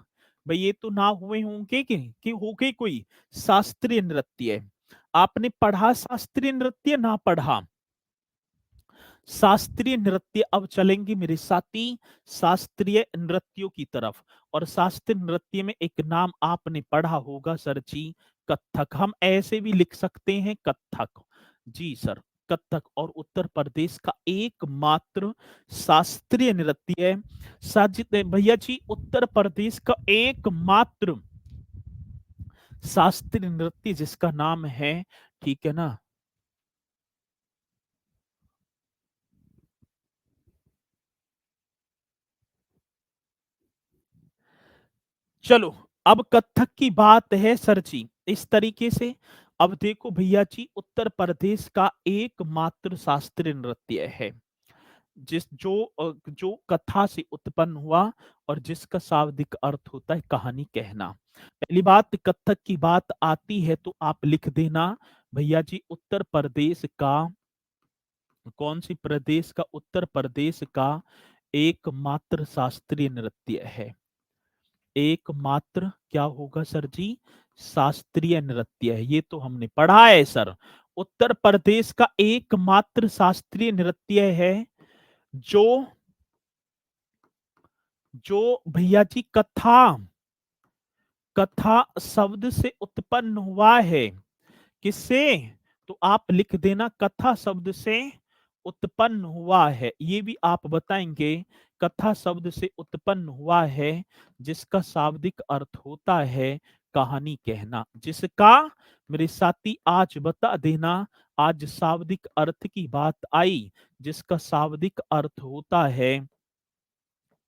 भाई ये तो ना हुए होंगे कि हो गए कोई शास्त्रीय नृत्य? आपने पढ़ा शास्त्रीय नृत्य ना पढ़ा? शास्त्रीय नृत्य, अब चलेंगे मेरे साथी शास्त्रीय नृत्यों की तरफ। और शास्त्रीय नृत्य में एक नाम आपने पढ़ा होगा सर जी, कथक, हम ऐसे भी लिख सकते हैं कथक, जी सर, कथक। और उत्तर प्रदेश का एकमात्र शास्त्रीय नृत्य है साजिद भैया जी, उत्तर प्रदेश का एकमात्र शास्त्रीय नृत्य जिसका नाम है ठीक है ना। चलो, अब कथक की बात है सर जी इस तरीके से। अब देखो भैया जी, उत्तर प्रदेश का एकमात्र शास्त्रीय नृत्य है जो कथा से उत्पन्न हुआ और जिसका शाब्दिक अर्थ होता है कहानी कहना। पहली बात, कथक की बात आती है तो आप लिख देना भैया जी, उत्तर प्रदेश का, कौन सी प्रदेश का, उत्तर प्रदेश का एकमात्र शास्त्रीय नृत्य है। एकमात्र क्या होगा सर जी, शास्त्रीय नृत्य है, ये तो हमने पढ़ा है सर। उत्तर प्रदेश का एकमात्र शास्त्रीय नृत्य है जो जो भैया जी कथा, कथा शब्द से उत्पन्न हुआ है। किससे? तो आप लिख देना कथा शब्द से उत्पन्न हुआ है, ये भी आप बताएंगे। कथा शब्द से उत्पन्न हुआ है जिसका शाब्दिक अर्थ होता है कहानी कहना। जिसका, मेरे साथी आज बता देना, आज शाब्दिक अर्थ की बात आई, जिसका शाब्दिक अर्थ होता है,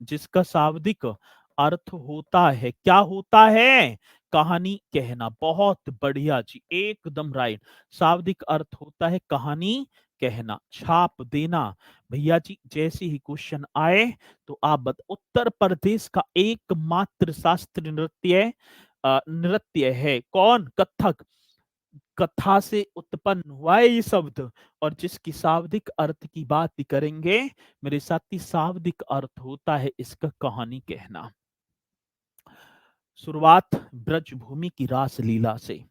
जिसका शाब्दिक अर्थ होता है, क्या होता है, कहानी कहना। बहुत बढ़िया जी, एकदम राइट। शाब्दिक अर्थ होता है कहानी कहना। छाप देना भैया जी, जैसे ही क्वेश्चन आए तो आप उत्तर प्रदेश का एकमात्र शास्त्रीय नृत्य नृत्य है कौन, कथक। कथा से उत्पन्न हुआ है ये शब्द, और जिसकी शाब्दिक अर्थ की बात करेंगे मेरे साथी, शाब्दिक अर्थ होता है इसका कहानी कहना। शुरुआत ब्रजभूमि की रास लीला से।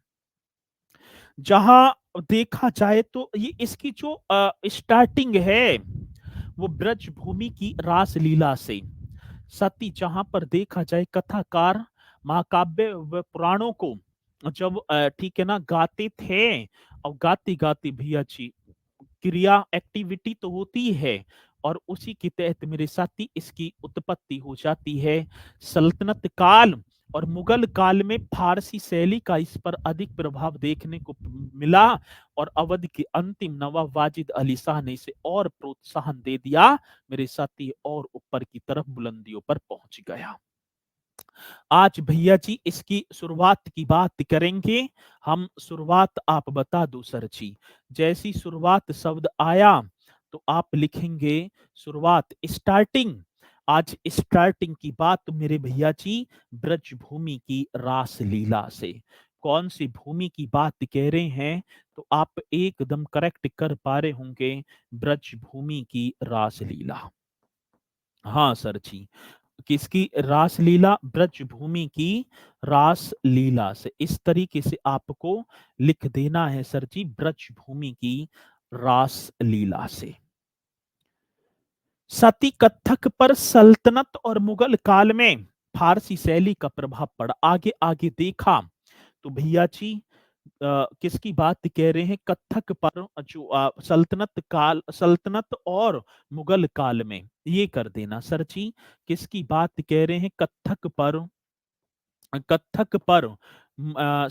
जहां देखा जाए तो ये इसकी जो स्टार्टिंग है वो ब्रजभूमि की रास लीला से। सती, जहां पर देखा जाए कथाकार महाकाव्य व पुराणों को जब ठीक है ना गाते थे, और गाते गाते भैया जी क्रिया एक्टिविटी तो होती है, और उसी के तहत मेरे साथी इसकी उत्पत्ति हो जाती है। सल्तनत काल और मुगल काल में फारसी शैली का इस पर अधिक प्रभाव देखने को मिला, और अवध के अंतिम नवाब वाजिद अली शाह ने इसे और प्रोत्साहन दे दिया मेरे साथी, और ऊपर की तरफ बुलंदियों पर पहुंच गया। आज भैया जी इसकी शुरुआत की बात करेंगे हम। शुरुआत आप बता दो सर जी, जैसी शुरुआत शब्द आया तो आप लिखेंगे शुरुआत, स्टार्टिंग। आज स्टार्टिंग की बात मेरे भैया जी ब्रजभूमि की रास लीला से। कौन सी भूमि की बात कह रहे हैं, तो आप एकदम करेक्ट कर पा रहे होंगे, ब्रजभूमि की रास लीला। हाँ सर जी, किसकी रासलीला, ब्रजभूमि की रास लीला से। इस तरीके से आपको लिख देना है सर जी, ब्रजभूमि की रास लीला से। सती कथक पर सल्तनत और मुगल काल में फारसी शैली का प्रभाव पड़ा। आगे आगे देखा तो भैया जी किसकी बात कह रहे हैं, कथक पर जो सल्तनत काल, सल्तनत और मुगल काल में, ये कर देना सर जी। किसकी बात कह रहे हैं, कथक पर, कथक पर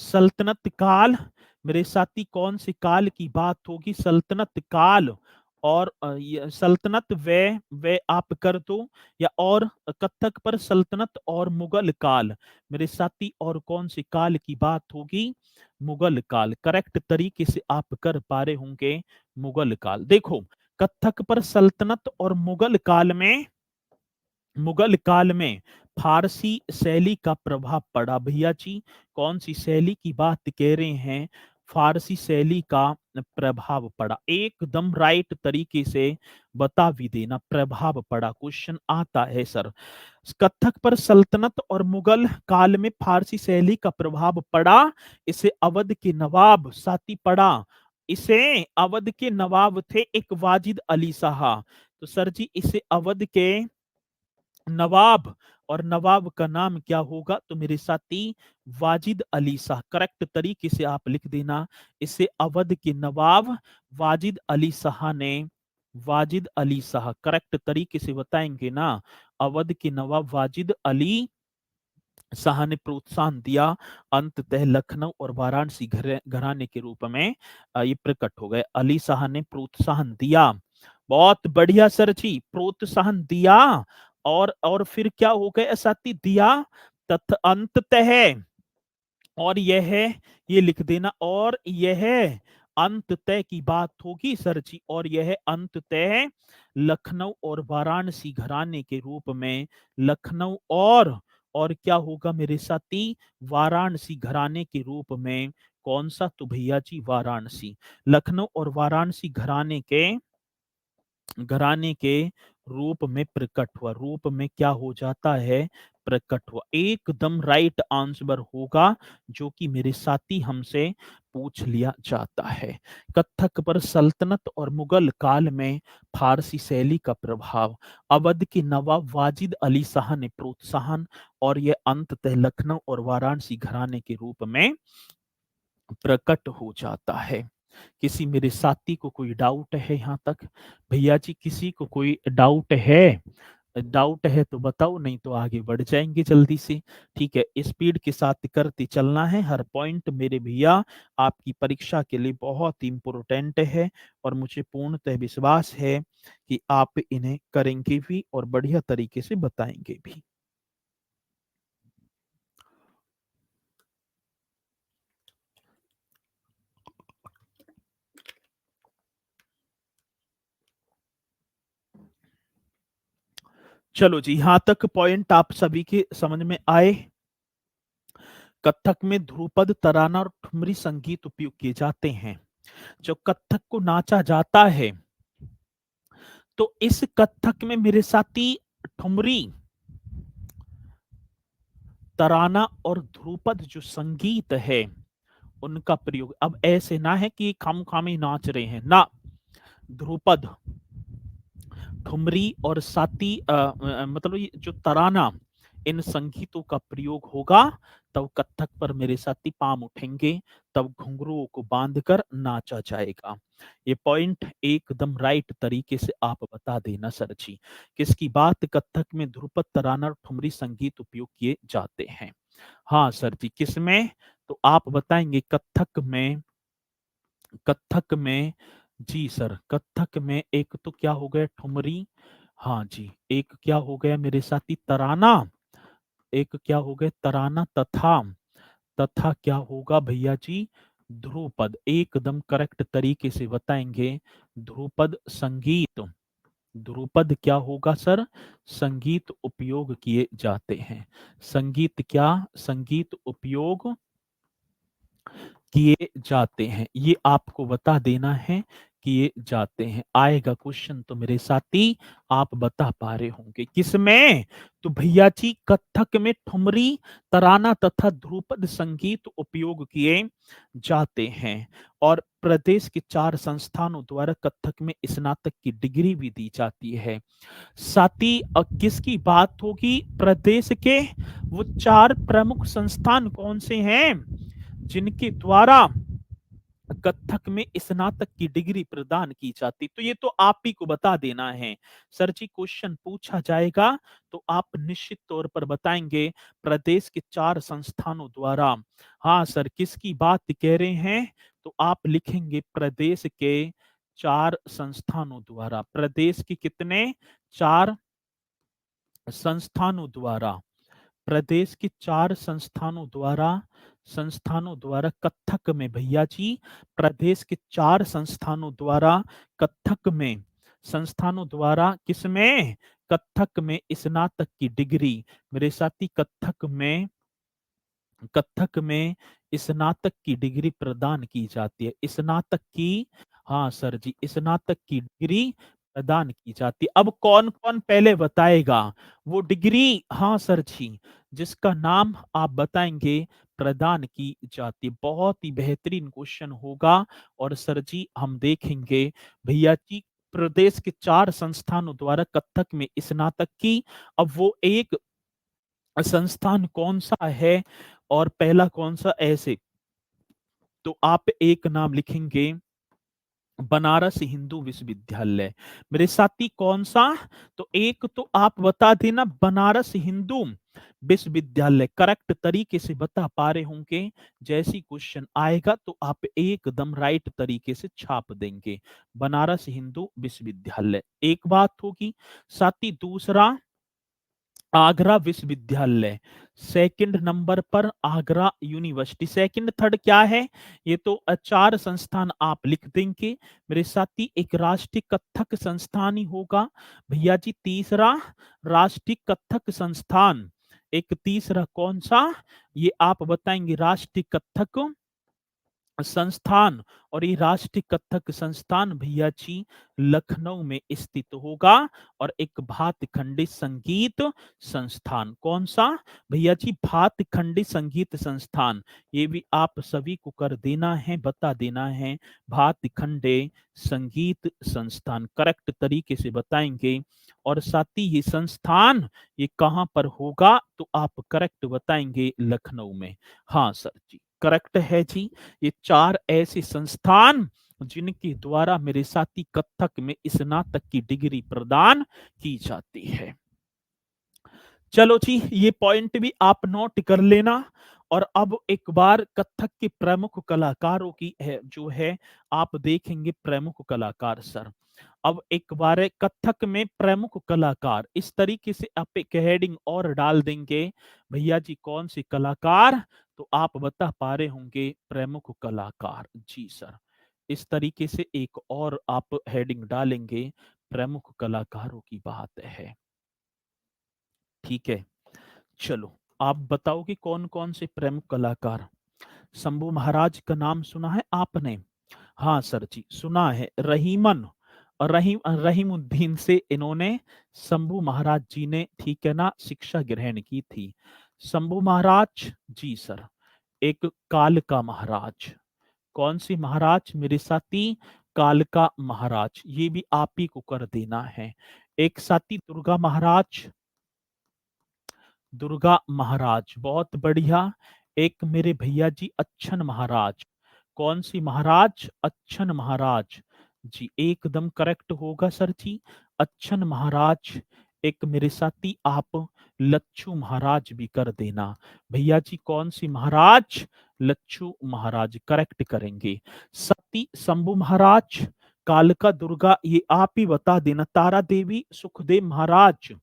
सल्तनत काल। मेरे साथी कौन से काल की बात होगी, सल्तनत काल और सल्तनत वे आप कर दो, या और कथक पर सल्तनत और मुगल काल मेरे साथी, और कौन से काल की बात होगी, मुगल काल। करेक्ट तरीके से आप कर पा रहे होंगे, मुगल काल। देखो, कथक पर सल्तनत और मुगल काल में, मुगल काल में फारसी शैली का प्रभाव पड़ा भैया जी। कौन सी शैली की बात कह रहे हैं, फारसी शैली का प्रभाव पड़ा। एकदम राइट तरीके से बता भी देना, प्रभाव पड़ा, क्वेश्चन आता है सर। कथक पर सल्तनत और मुगल काल में फारसी शैली का प्रभाव पड़ा, इसे अवध के नवाब साथी पड़ा। इसे अवध के नवाब थे एक वाजिद अली शाह, तो सर जी इसे अवध के नवाब, और नवाब का नाम क्या होगा, तो मेरे साथी वाजिद अली शाह। करेक्ट तरीके से आप लिख देना, इसे अवध के नवाब वाजिद अली शाह ने, वाजिद अली शाह, करेक्ट तरीके से बताएंगे ना, अवध के नवाब वाजिद अली शाह ने प्रोत्साहन दिया, अंततः लखनऊ और वाराणसी घराने के रूप में ये प्रकट हो गए। अली शाह ने प्रोत्साहन दिया, बहुत बढ़िया सर जी, प्रोत्साहन दिया और फिर क्या हो गया साथी, दिया तथा अंततः, और यह है, ये लिख देना, और यह अंततः की बात होगी सर जी, और यह अंततः लखनऊ और वाराणसी घराने के रूप में, लखनऊ और क्या होगा मेरे साथी, वाराणसी घराने के रूप में, कौन सा, तो भैया जी वाराणसी, लखनऊ और वाराणसी घराने के रूप में प्रकट हुआ, रूप में क्या हो जाता है, प्रकट हुआ। एकदम राइट आंसर होगा, जो कि मेरे साथी हमसे पूछ लिया जाता है। कत्थक पर सल्तनत और मुगल काल में फारसी शैली का प्रभाव, अवध के नवाब वाजिद अली शाह ने प्रोत्साहन, और यह अंततः लखनऊ और वाराणसी घराने के रूप में प्रकट हो जाता है। किसी मेरे साथी को कोई डाउट है यहाँ तक? भैया जी किसी को कोई डाउट है? डाउट है तो बताओ, नहीं तो आगे बढ़ जाएंगे जल्दी से। ठीक है, स्पीड के साथ करते चलना है, हर पॉइंट मेरे भैया आपकी परीक्षा के लिए बहुत इंपॉर्टेंट है, और मुझे पूर्णतः विश्वास है कि आप इन्हें करेंगे भी और बढ़िया तरीके से बताएंगे भी। चलो जी, यहां तक पॉइंट आप सभी के समझ में आए? कथक में ध्रुपद, तराना और ठुमरी संगीत उपयोग किए जाते हैं। जब कथक को नाचा जाता है तो इस कथक में मेरे साथी ठुमरी, तराना और ध्रुपद जो संगीत है उनका प्रयोग, अब ऐसे ना है कि खाम खामी नाच रहे हैं ना, ध्रुपद, ठुमरी और साथी मतलब ये जो तराना, इन संगीतों का प्रयोग होगा, तब कथक पर मेरे साथी पांव उठेंगे, तब घुंघरुओं को बांधकर नाचा जाएगा। ये पॉइंट एकदम राइट तरीके से आप बता देना सर जी। किसकी बात, कथक में ध्रुपद, तराना और ठुमरी संगीत उपयोग किए जाते हैं। हाँ सर जी, किसमें, तो आप बताएंगे कथक में, कथक में, जी सर, कथक में एक तो क्या हो गया, ठुमरी, हाँ जी, एक क्या हो गया मेरे साथी, तराना, एक क्या हो गया, तराना, तथा तथा क्या होगा भैया जी, ध्रुपद, एकदम करेक्ट तरीके से बताएंगे, ध्रुपद संगीत, ध्रुपद क्या होगा सर, संगीत उपयोग किए जाते हैं। संगीत क्या, संगीत उपयोग किए जाते हैं, ये आपको बता देना है, किए जाते हैं। आएगा क्वेश्चन तो मेरे साथी आप बता पा रहे होंगे किसमें, तो भैया जी कथक में ठुमरी, तराना तथा ध्रुपद संगीत उपयोग किए जाते हैं। और प्रदेश के 4 संस्थानों द्वारा कथक में स्नातक की डिग्री भी दी जाती है। साथी किसकी बात होगी, प्रदेश के वो 4 प्रमुख संस्थान कौन से हैं जिनके द्वारा कथक में स्नातक की डिग्री प्रदान की जाती, तो ये तो आप ही को बता देना है सर जी। क्वेश्चन पूछा जाएगा तो आप निश्चित तौर पर बताएंगे, प्रदेश के 4 संस्थानों द्वारा। हाँ सर, किसकी बात कह रहे हैं, तो आप लिखेंगे प्रदेश के 4 संस्थानों द्वारा, प्रदेश के कितने, 4 संस्थानों द्वारा, प्रदेश के 4 संस्थानों द्वारा कथक में भैया जी, प्रदेश के 4 संस्थानों द्वारा कथक में, संस्थानों द्वारा किसमें, कथक में स्नातक की डिग्री, मेरे साथी कथक में, कथक में स्नातक की डिग्री प्रदान की जाती है, स्नातक की, हाँ सर जी, स्नातक की डिग्री प्रदान की जाती है। अब कौन कौन पहले बताएगा वो डिग्री, हाँ सर जी, जिसका नाम आप बताएंगे प्रदान की जाती है। बहुत ही बेहतरीन क्वेश्चन होगा, और सर जी हम देखेंगे भैया जी, प्रदेश के 4 संस्थानों द्वारा कथक में स्नातक की, अब वो एक संस्थान कौन सा है और पहला कौन सा, ऐसे तो आप एक नाम लिखेंगे बनारस हिंदू विश्वविद्यालय। मेरे साथी कौन सा, तो एक तो आप बता देना बनारस हिंदू विश्वविद्यालय करेक्ट तरीके से बता पा रहे होंगे। जैसी क्वेश्चन आएगा तो आप एकदम राइट तरीके से छाप देंगे, बनारस हिंदू विश्वविद्यालय एक बात होगी। साथ ही दूसरा आगरा विश्वविद्यालय, सेकंड नंबर पर आगरा यूनिवर्सिटी। सेकंड थर्ड क्या है, ये तो चार संस्थान आप लिख देंगे मेरे साथी। एक राष्ट्रीय कथक संस्थान ही होगा भैया जी। तीसरा राष्ट्रीय कथक संस्थान, एक तीसरा कौन सा, ये आप बताएंगे, राष्ट्रीय कथक संस्थान। और ये राष्ट्रीय कथक संस्थान भैया जी लखनऊ में स्थित होगा। और एक भातखंडी संगीत संस्थान, कौन सा भैया जी, भातखंडी संगीत संस्थान। ये भी आप सभी को कर देना है, बता देना है, भातखंडे संगीत संस्थान करेक्ट तरीके से बताएंगे। और साथ ही ये संस्थान ये कहां पर होगा, तो आप करेक्ट बताएंगे, लखनऊ में। हाँ सर जी करेक्ट है जी। ये चार ऐसे संस्थान जिनके द्वारा मेरे साथी कथक में स्नातक की डिग्री प्रदान की जाती है। चलो जी ये पॉइंट भी आप नोट कर लेना। और अब एक बार कथक के प्रमुख कलाकारों की है जो है आप देखेंगे, प्रमुख कलाकार सर। अब एक बार कथक में प्रमुख कलाकार, इस तरीके से आप एक हेडिंग और डाल देंगे भैया जी, कौन से कलाकार, तो आप बता पा रहे होंगे प्रमुख कलाकार जी सर। इस तरीके से एक और आप हेडिंग डालेंगे, प्रमुख कलाकारों की बात है। ठीक है, चलो आप बताओ कि कौन कौन से प्रमुख कलाकार। शंभू महाराज का नाम सुना है आपने? हाँ सर जी सुना है। रहीमन, रहीमुद्दीन से इन्होंने, शंभू महाराज जी ने, ठीक है ना, शिक्षा ग्रहण की थी। शंभू महाराज जी सर। एक कालका महाराज, कौन सी महाराज मेरे साथी, कालका महाराज, ये भी आप ही को कर देना है। एक साथी दुर्गा महाराज, दुर्गा महाराज बहुत बढ़िया। एक मेरे भैया जी अच्छन महाराज, कौन सी महाराज, अच्छन महाराज जी, एकदम करेक्ट होगा सर जी, अच्छन महाराज। एक मेरे साथी आप लच्छू महाराज भी कर देना भैया जी, कौन सी महाराज, लच्छू महाराज करेक्ट करेंगे। सती शंभू महाराज, कालका दुर्गा ये आप ही बता देना। तारा देवी सुखदेव महाराज,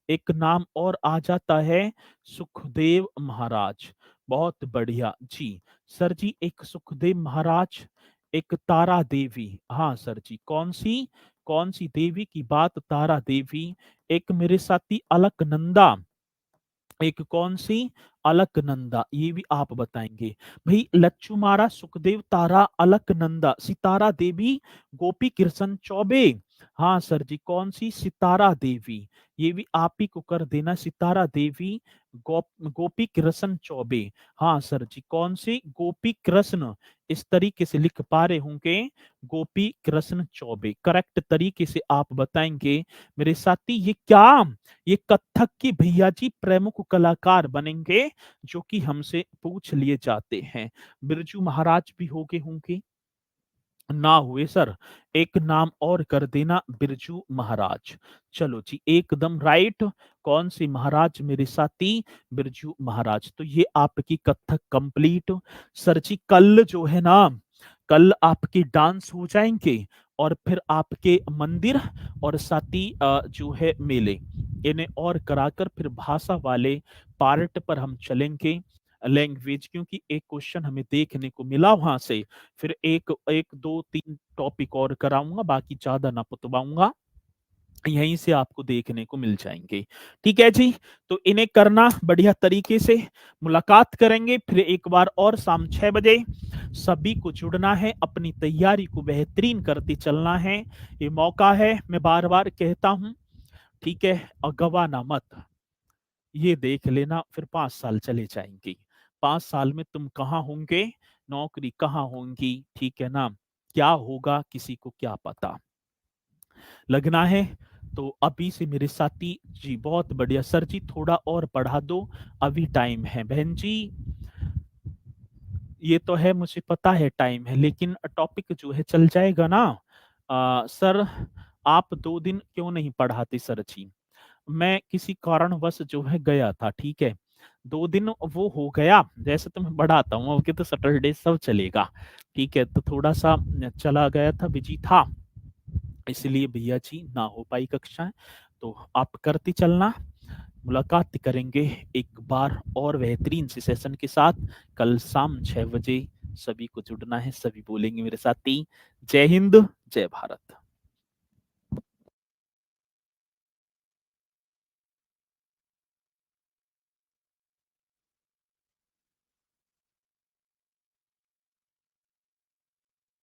एक नाम और आ जाता है सुखदेव महाराज, बहुत बढ़िया जी। सर जी एक सुखदेव महाराज, एक तारा देवी, हाँ सर जी, कौन सी देवी की बात, तारा देवी। एक मेरे साथी अलकनंदा, एक कौन सी, अलकनंदा, ये भी आप बताएंगे भाई। लच्छू मारा, सुखदेव, तारा, अलकनंदा, सितारा देवी, गोपी कृष्ण चौबे, हाँ सर जी, कौन सी, सितारा देवी, ये भी आप ही को कर देना, सितारा देवी, गोपी कृष्ण चौबे, हाँ सर जी, कौन सी, गोपी कृष्ण, इस तरीके से लिख पा रहे होंगे, गोपी कृष्ण चौबे करेक्ट तरीके से आप बताएंगे मेरे साथी। ये क्या, ये कथक की भैया जी प्रमुख कलाकार बनेंगे जो कि हमसे पूछ लिए जाते हैं। बिरजू महाराज भी हो गए होंगे, ना हुए सर, एक नाम और कर देना, बिरजू महाराज। चलो जी एकदम राइट, कौन सी महाराज मेरे साथी, बिरजू महाराज। तो ये आपकी कथक कंप्लीट। सर जी कल जो है ना, कल आपके डांस हो जाएंगे और फिर आपके मंदिर और साथी जो है मेले, इन्हें और कराकर फिर भाषा वाले पार्ट पर हम चलेंगे, लैंग्वेज, क्योंकि एक क्वेश्चन हमें देखने को मिला वहां से। फिर एक एक दो तीन टॉपिक और कराऊंगा, बाकी ज्यादा ना पुतवाऊंगा, यहीं से आपको देखने को मिल जाएंगे। ठीक है जी, तो इन्हें करना बढ़िया तरीके से। मुलाकात करेंगे फिर एक बार और शाम 6 बजे। सभी को जुड़ना है, अपनी तैयारी को बेहतरीन करते चलना है, ये मौका है, मैं बार बार कहता हूं। ठीक है, और गवाना मत, ये देख लेना फिर 5 साल चले जाएंगे। 5 साल में तुम कहाँ होंगे, नौकरी कहाँ होंगी, ठीक है ना, क्या होगा किसी को क्या पता। लगना है तो अभी से मेरे साथी जी, बहुत बढ़िया सर जी, थोड़ा और पढ़ा दो, अभी टाइम है बहन जी। ये तो है मुझे पता है टाइम है, लेकिन टॉपिक जो है चल जाएगा ना। सर आप 2 दिन क्यों नहीं पढ़ाते सर जी, मैं किसी कारणवश जो है गया था, ठीक है। 2 दिन वो हो गया, जैसे तो मैं बढ़ाता हूँ, ओके तो सैटरडे सब चलेगा, ठीक है। तो थोड़ा-सा चला गया था, बिज़ी था, इसलिए भैया जी ना हो पाई कक्षाएँ, तो आप करती चलना। मुलाकात करेंगे एक बार और बेहतरीन से सेशन के साथ, कल शाम 6 बजे। सभी को जुड़ना है, सभी बोलेंगे मेरे साथ ही, जय हिंद, जय भारत।